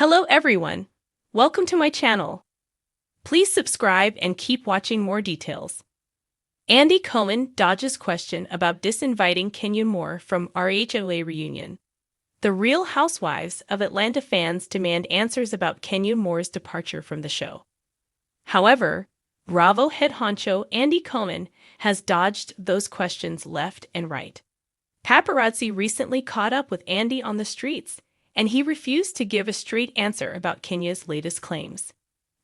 Hello everyone! Welcome to my channel. Please subscribe and keep watching more details. Andy Cohen dodges question about disinviting Kenya Moore from RHOA reunion. The Real Housewives of Atlanta fans demand answers about Kenya Moore's departure from the show. However, Bravo head honcho Andy Cohen has dodged those questions left and right. Paparazzi recently caught up with Andy on the streets, and he refused to give a straight answer about Kenya's latest claims.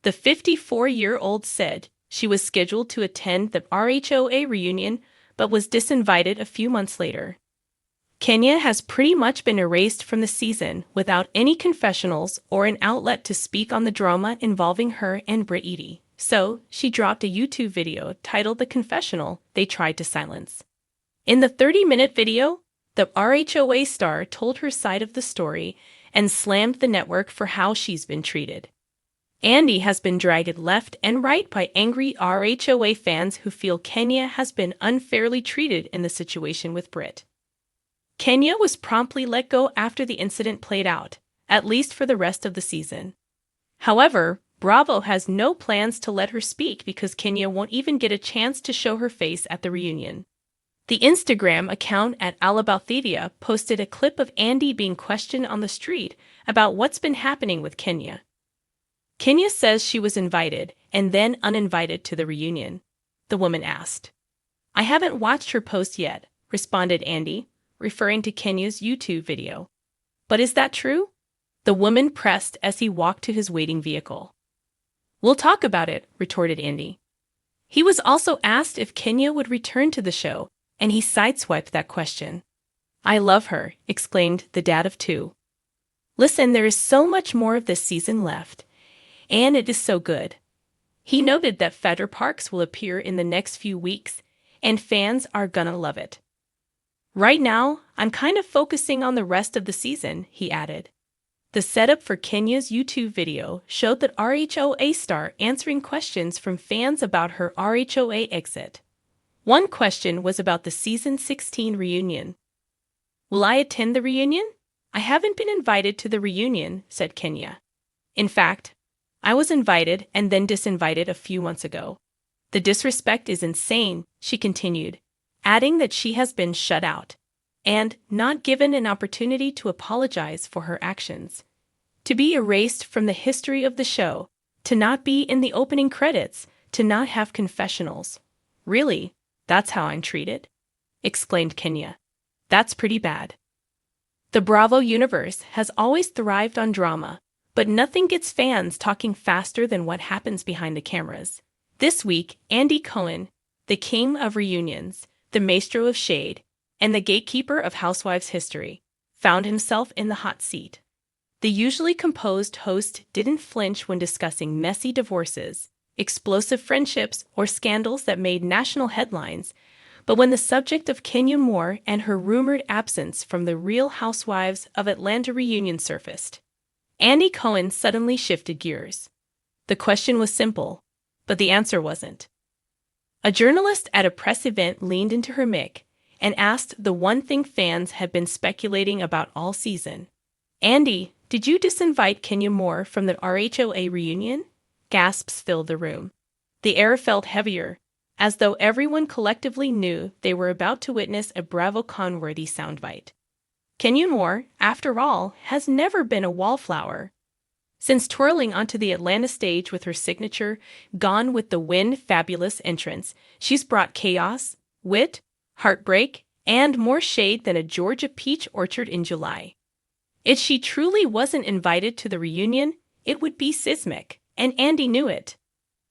The 54-year-old said she was scheduled to attend the RHOA reunion but was disinvited a few months later. Kenya has pretty much been erased from the season without any confessionals or an outlet to speak on the drama involving her and Britt. So, she dropped a YouTube video titled The Confessional They Tried to Silence. In the 30-minute video, the RHOA star told her side of the story and slammed the network for how she's been treated. Andy has been dragged left and right by angry RHOA fans who feel Kenya has been unfairly treated in the situation with Britt. Kenya was promptly let go after the incident played out, at least for the rest of the season. However, Bravo has no plans to let her speak because Kenya won't even get a chance to show her face at the reunion. The Instagram account at Alabothedia posted a clip of Andy being questioned on the street about what's been happening with Kenya. Kenya says she was invited and then uninvited to the reunion, the woman asked. "I haven't watched her post yet," responded Andy, referring to Kenya's YouTube video. "But is that true?" the woman pressed as he walked to his waiting vehicle. "We'll talk about it," retorted Andy. He was also asked if Kenya would return to the show, and he sideswiped that question. "I love her," exclaimed the dad of two. "Listen, there is so much more of this season left, and it is so good." He noted that Feder Parks will appear in the next few weeks, and fans are gonna love it. "Right now, I'm kind of focusing on the rest of the season," he added. The setup for Kenya's YouTube video showed the RHOA star answering questions from fans about her RHOA exit. One question was about the season 16 reunion. "Will I attend the reunion? I haven't been invited to the reunion," said Kenya. "In fact, I was invited and then disinvited a few months ago. The disrespect is insane," she continued, adding that she has been shut out and not given an opportunity to apologize for her actions. To be erased from the history of the show, to not be in the opening credits, to not have confessionals. "Really? That's how I'm treated?" exclaimed Kenya. "That's pretty bad." The Bravo universe has always thrived on drama, but nothing gets fans talking faster than what happens behind the cameras. This week, Andy Cohen, the king of reunions, the maestro of shade, and the gatekeeper of Housewives history, found himself in the hot seat. The usually composed host didn't flinch when discussing messy divorces, explosive friendships, or scandals that made national headlines, but when the subject of Kenya Moore and her rumored absence from the Real Housewives of Atlanta reunion surfaced, Andy Cohen suddenly shifted gears. The question was simple, but the answer wasn't. A journalist at a press event leaned into her mic and asked the one thing fans had been speculating about all season. "Andy, did you disinvite Kenya Moore from the RHOA reunion?" Gasps filled the room. The air felt heavier, as though everyone collectively knew they were about to witness a BravoCon-worthy soundbite. Kenya Moore, after all, has never been a wallflower. Since twirling onto the Atlanta stage with her signature Gone with the Wind fabulous entrance, she's brought chaos, wit, heartbreak, and more shade than a Georgia peach orchard in July. If she truly wasn't invited to the reunion, it would be seismic, and Andy knew it.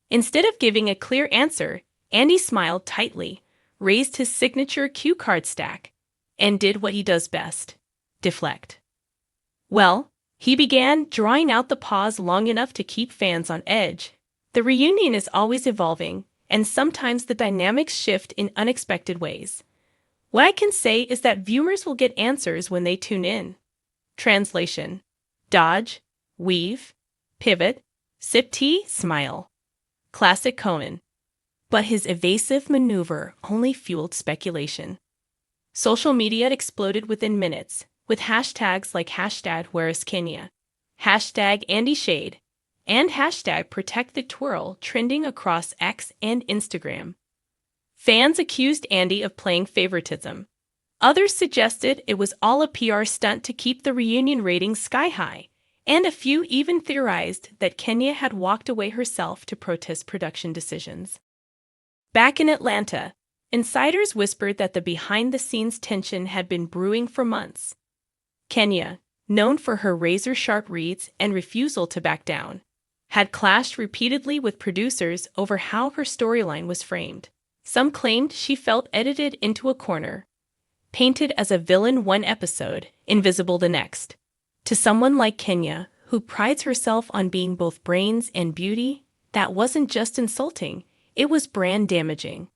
Instead of giving a clear answer, Andy smiled tightly, raised his signature cue card stack, and did what he does best: deflect. Well, he began, drawing out the pause long enough to keep fans on edge. The reunion is always evolving, and sometimes the dynamics shift in unexpected ways. What I can say is that viewers will get answers when they tune in. Translation: dodge, weave, pivot, sip tea, smile. Classic Cohen. But his evasive maneuver only fueled speculation. Social media exploded within minutes, with hashtags like #WhereIsKenya hashtag Andy Shade, and hashtag Protect the Twirl trending across X and Instagram. Fans accused Andy of playing favoritism. Others suggested it was all a PR stunt to keep the reunion ratings sky high, and a few even theorized that Kenya had walked away herself to protest production decisions. Back in Atlanta, insiders whispered that the behind-the-scenes tension had been brewing for months. Kenya, known for her razor-sharp reads and refusal to back down, had clashed repeatedly with producers over how her storyline was framed. Some claimed she felt edited into a corner, painted as a villain one episode, invisible the next. To someone like Kenya, who prides herself on being both brains and beauty, that wasn't just insulting, it was brand damaging.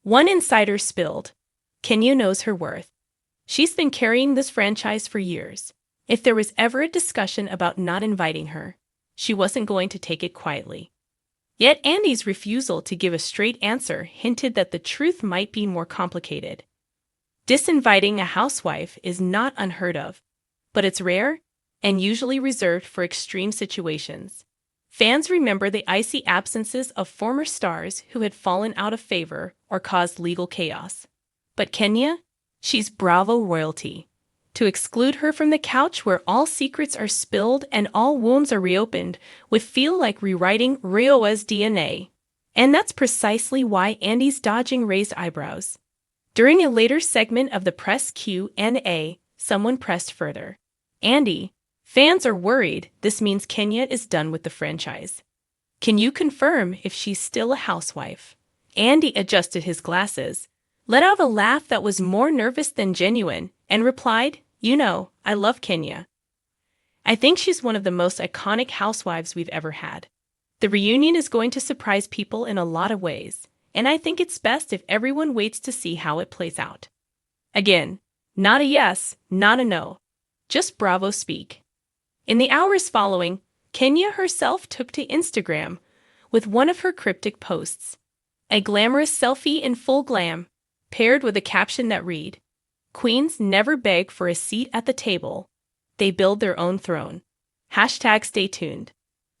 One insider spilled, Kenya knows her worth. She's been carrying this franchise for years. If there was ever a discussion about not inviting her, she wasn't going to take it quietly. Yet Andy's refusal to give a straight answer hinted that the truth might be more complicated. Disinviting a housewife is not unheard of, but it's rare and usually reserved for extreme situations. Fans remember the icy absences of former stars who had fallen out of favor or caused legal chaos. But Kenya? She's Bravo royalty. To exclude her from the couch where all secrets are spilled and all wounds are reopened would feel like rewriting RHOA's DNA. And that's precisely why Andy's dodging raised eyebrows. During a later segment of the press Q&A, someone pressed further. Andy, fans are worried this means Kenya is done with the franchise. Can you confirm if she's still a housewife? Andy adjusted his glasses, let out a laugh that was more nervous than genuine, and replied, "You know, I love Kenya. I think she's one of the most iconic housewives we've ever had. The reunion is going to surprise people in a lot of ways, and I think it's best if everyone waits to see how it plays out." Again, not a yes, not a no, just Bravo speak. In the hours following, Kenya herself took to Instagram with one of her cryptic posts. A glamorous selfie in full glam, paired with a caption that read, "Queens never beg for a seat at the table. They build their own throne. Hashtag stay tuned."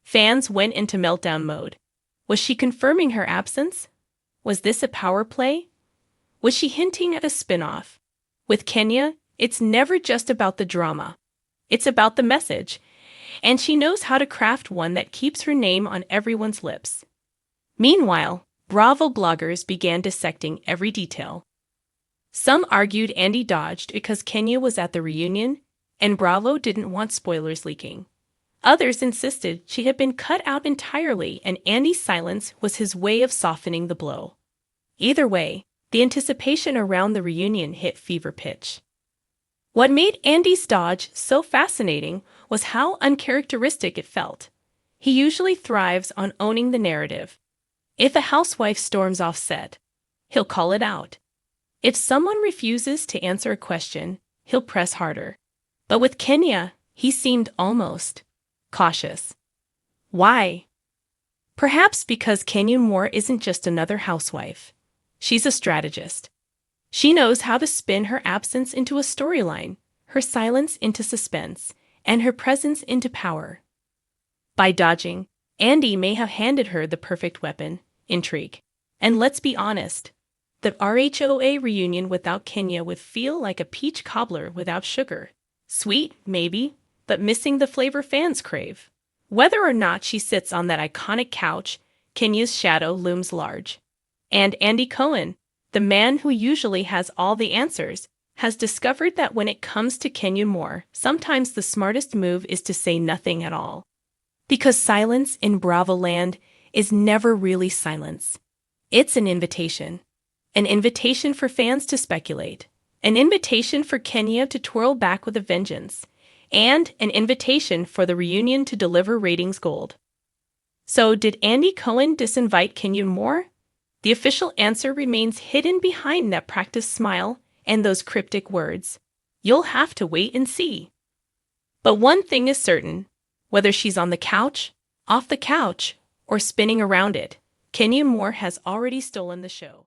Fans went into meltdown mode. Was she confirming her absence? Was this a power play? Was she hinting at a spin-off? With Kenya, it's never just about the drama. It's about the message, and she knows how to craft one that keeps her name on everyone's lips. Meanwhile, Bravo bloggers began dissecting every detail. Some argued Andy dodged because Kenya was at the reunion, and Bravo didn't want spoilers leaking. Others insisted she had been cut out entirely and Andy's silence was his way of softening the blow. Either way, the anticipation around the reunion hit fever pitch. What made Andy's dodge so fascinating was how uncharacteristic it felt. He usually thrives on owning the narrative. If a housewife storms off set, he'll call it out. If someone refuses to answer a question, he'll press harder. But with Kenya, he seemed almost cautious. Why? Perhaps because Kenya Moore isn't just another housewife. She's a strategist. She knows how to spin her absence into a storyline, her silence into suspense, and her presence into power. By dodging, Andy may have handed her the perfect weapon, intrigue. And let's be honest, the RHOA reunion without Kenya would feel like a peach cobbler without sugar. Sweet, maybe, but missing the flavor fans crave. Whether or not she sits on that iconic couch, Kenya's shadow looms large. And Andy Cohen, the man who usually has all the answers, has discovered that when it comes to Kenya Moore, sometimes the smartest move is to say nothing at all. Because silence in Bravo land is never really silence. It's an invitation. An invitation for fans to speculate. An invitation for Kenya to twirl back with a vengeance. And an invitation for the reunion to deliver ratings gold. So did Andy Cohen disinvite Kenya Moore? The official answer remains hidden behind that practiced smile and those cryptic words. You'll have to wait and see. But one thing is certain. Whether she's on the couch, off the couch, or spinning around it, Kenya Moore has already stolen the show.